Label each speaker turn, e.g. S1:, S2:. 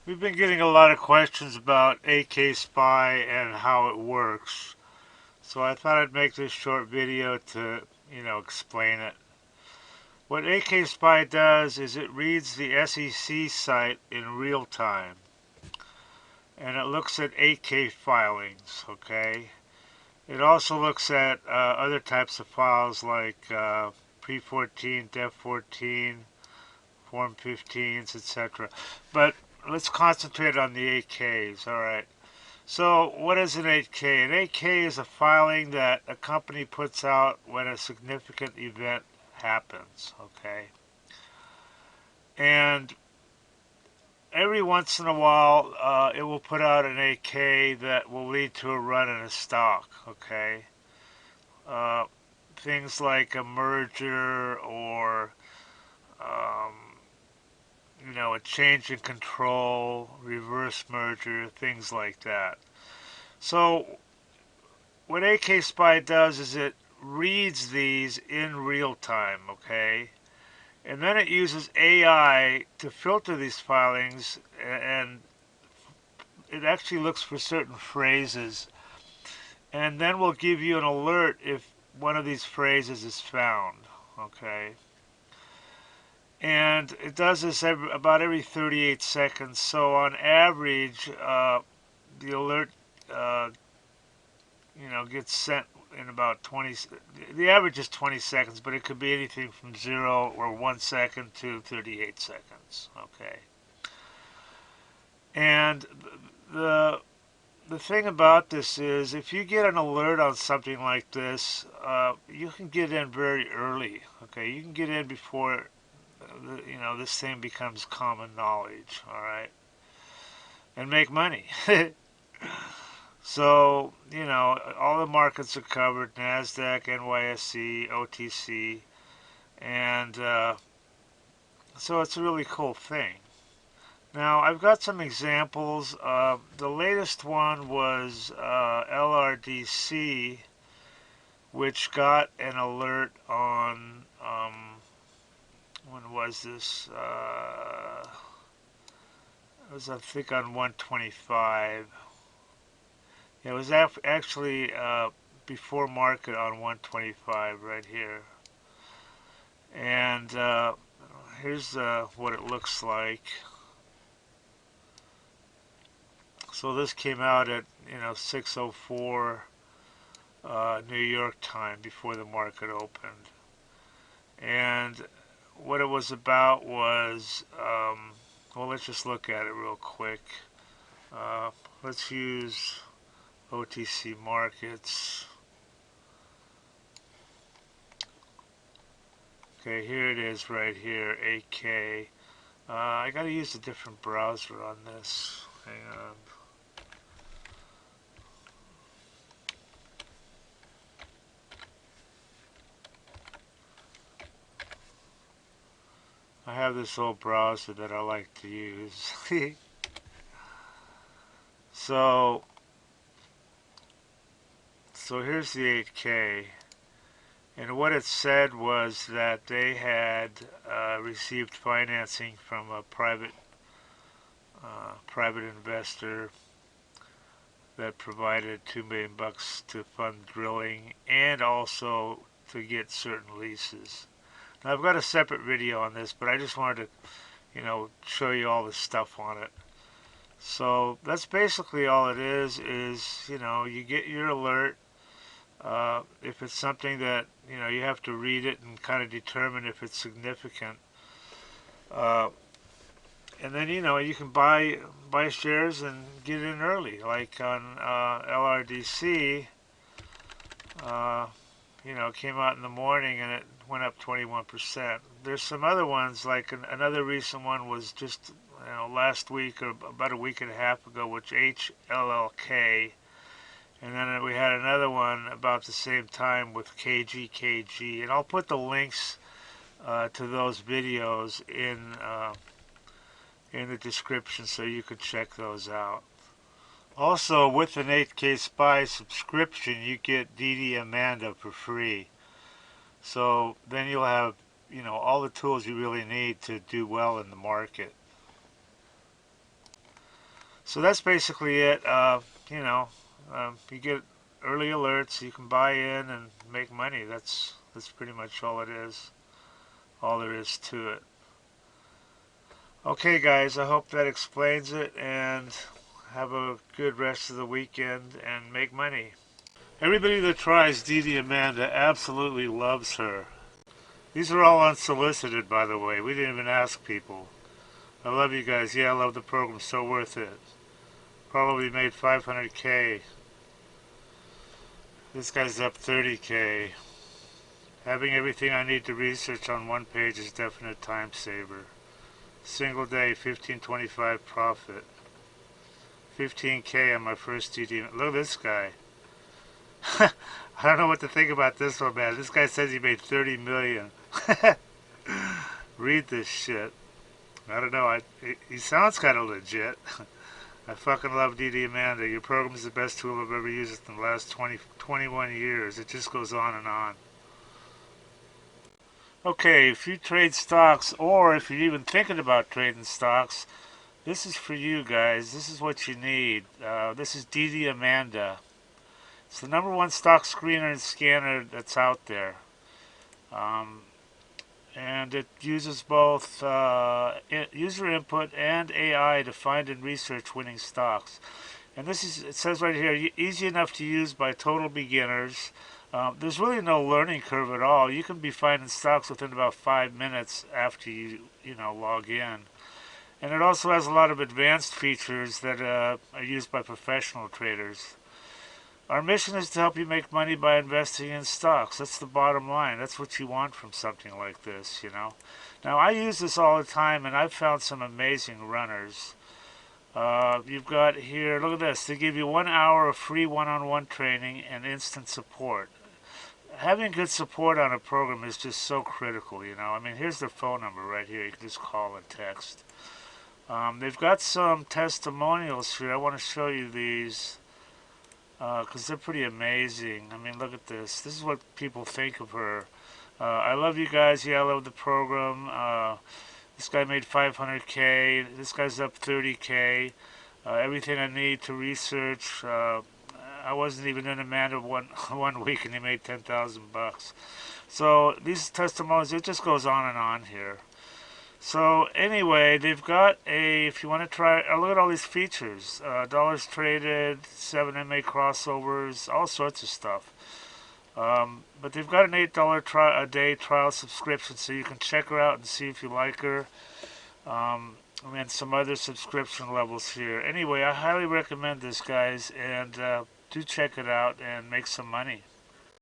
S1: We've been getting a lot of questions about AK Spy and how it works. So I thought I'd make this short video to, explain it. What AK Spy does is it reads the SEC site in real time. And it looks at 8K filings, okay? It also looks at other types of files like Pre-14, Def-14, Form 15s, etc. But let's concentrate on the 8Ks, alright? So, what is an 8K? An 8K is a filing that a company puts out when a significant event happens, okay? And every once in a while, it will put out an 8K that will lead to a run in a stock, okay? Uh, Things like a merger or, um, a change in control, reverse merger, things like that. So, what AK Spy does is it reads these in real time, okay? And then it uses AI to filter these filings, and it actually looks for certain phrases, and then will give you an alert if one of these phrases is found, okay? And it does this about every 38 seconds, so on average, the alert uh, gets sent in about 20. The average is 20 seconds, but it could be anything from 0 or 1 second to 38 seconds. Okay. And the the thing about this is, if you get an alert on something like this, you can get in very early. Okay, you can get in before this thing becomes common knowledge. All right, and make money. So, all the markets are covered: NASDAQ, NYSE, OTC, and so it's a really cool thing. Now, I've got some examples. The latest one was LRDC, which got an alert on, when was this? It was, I think, on 125. It was actually before market on 125 right here. And here's what it looks like. So this came out at 6:04 New York time before the market opened. And what it was about was, well, let's just look at it real quick. Uh, let's use OTC markets. Okay, here it is right here, 8K. I gotta use a different browser on this. Hang on. I have this old browser that I like to use. so, so here's the 8K. And what it said was that they had received financing from a private investor that provided $2 million to fund drilling and also to get certain leases. Now I've got a separate video on this, but I just wanted to, show you all the stuff on it. So that's basically all it is, you get your alert. If it's something that, you have to read it and kind of determine if it's significant. Uh, and then, you can buy shares and get in early. Like on LRDC, uh, it came out in the morning and it went up 21%. There's some other ones, like another recent one was just last week or about a week and a half ago, which HLLK, and then we had another one about the same time with KGKG, and I'll put the links to those videos in the description so you can check those out. Also, with an 8K Spy subscription, you get DDAmanda for free. So then you'll have, all the tools you really need to do well in the market. So that's basically it. You know, you get early alerts. You can buy in and make money. That's pretty much all it is. All there is to it. Okay, guys. I hope that explains it. And have a good rest of the weekend and make money. Everybody that tries DDAmanda absolutely loves her. These are all unsolicited, by the way. We didn't even ask people. I love you guys. Yeah, I love the program. So worth it. Probably made 500K. This guy's up 30K. Having everything I need to research on one page is definite time saver. Single day, 1525 profit. 15K on my first DD. Look at this guy. I don't know what to think about this one, man. This guy says he made 30 million. Read this shit. I don't know. He sounds kind of legit. I fucking love DDAmanda. Your program is the best tool I've ever used in the last 21 years. It just goes on and on. Okay, if you trade stocks, or if you're even thinking about trading stocks, this is for you guys. This is what you need. This is DDAmanda. It's the #1 stock screener and scanner that's out there. Um, and it uses both user input and AI to find and research winning stocks. And this is, it says right here, easy enough to use by total beginners. There's really no learning curve at all. You can be finding stocks within about 5 minutes after you know, log in. And it also has a lot of advanced features that are used by professional traders. Our mission is to help you make money by investing in stocks. That's the bottom line. That's what you want from something like this, you know. Now, I use this all the time, and I've found some amazing runners. You've got here, look at this. They give you 1 hour of free one-on-one training and instant support. Having good support on a program is just so critical, you know. I mean, here's their phone number right here. You can just call and text. They've got some testimonials here. I want to show you these because they're pretty amazing. I mean, look at this. This is what people think of her. I love you guys. Yeah, I love the program. This guy made 500K. This guy's up 30K. Everything I need to research. I wasn't even in Amanda one week, and he made 10,000 bucks. So these testimonials, it just goes on and on here. So anyway, they've got a, if you want to try, look at all these features. Dollars traded, 7MA crossovers, all sorts of stuff. But they've got an $8 a day trial subscription, so you can check her out and see if you like her. And then some other subscription levels here. Anyway, I highly recommend this, guys, and do check it out and make some money.